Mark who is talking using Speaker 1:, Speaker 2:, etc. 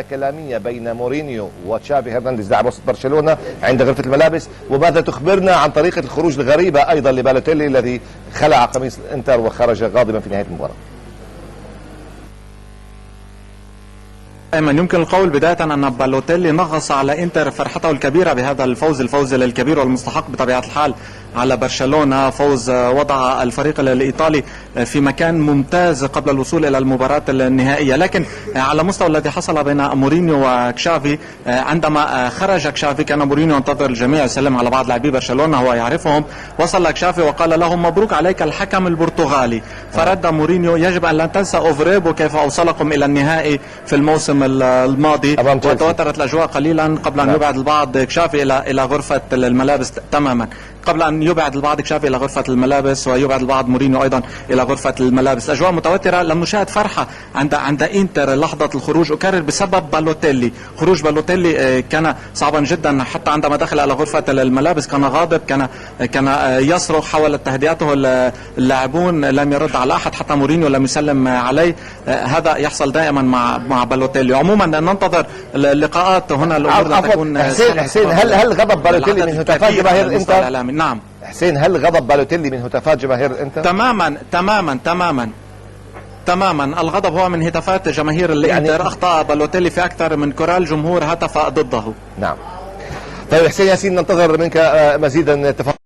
Speaker 1: كلامية بين مورينيو وتشافي هرنانديز لاعب وسط برشلونة عند غرفة الملابس، وماذا تخبرنا عن طريقة الخروج الغريبة أيضا لبالوتيلي الذي خلع قميص الانتر وخرج غاضبا في نهاية المباراة؟
Speaker 2: أيمن، يمكن القول بداية أن بالوتيلي نغص على إنتر فرحته الكبيرة بهذا الفوز الكبير والمستحق بطبيعة الحال على برشلونة. فوز وضع الفريق الإيطالي في مكان ممتاز قبل الوصول إلى المباراة النهائية، لكن على مستوى الذي حصل بين مورينيو وكشافي، عندما خرج كشافي كان مورينيو ينتظر الجميع يسلم على بعض لاعبي برشلونة هو يعرفهم. وصل كشافي وقال لهم مبروك عليك الحكم البرتغالي، فرد مورينيو يجب أن لا تنسى أوفريبو كيف أوصلكم إلى النهائي في الموسم الماضي. وتوترت الأجواء قليلا قبل أن يبعد البعض كشافي إلى غرفة الملابس تماما، قبل أن يبعد البعض كشافي إلى غرفة الملابس ويبعد البعض مورينيو أيضا إلى غرفة الملابس. أجواء متوترة. لم نشاهد فرحة عند إنتر لحظة الخروج، أكرر بسبب بالوتيلي. خروج بالوتيلي كان صعبا جدا، حتى عندما دخل إلى غرفة الملابس كان غاضب، كان يصرخ، حاول تهدئته اللاعبون، لم يرد على أحد، حتى مورينيو لم يسلم عليه. هذا يحصل دائما مع بالوتيلي. عموما ننتظر اللقاءات هنا، الأمور لا تكون
Speaker 1: حسين هل غضب بالوتيلي من هتافات جماهير الانتر؟
Speaker 2: نعم
Speaker 1: حسين، هل غضب بالوتيلي من هتافات جماهير الانتر؟
Speaker 2: تماما الغضب هو من هتافات جماهير الانتر. اخطأ بالوتيلي في اكثر من كرة، الجمهور هتف ضده.
Speaker 1: نعم. طيب حسين ياسين، ننتظر منك مزيدا تفاصيل.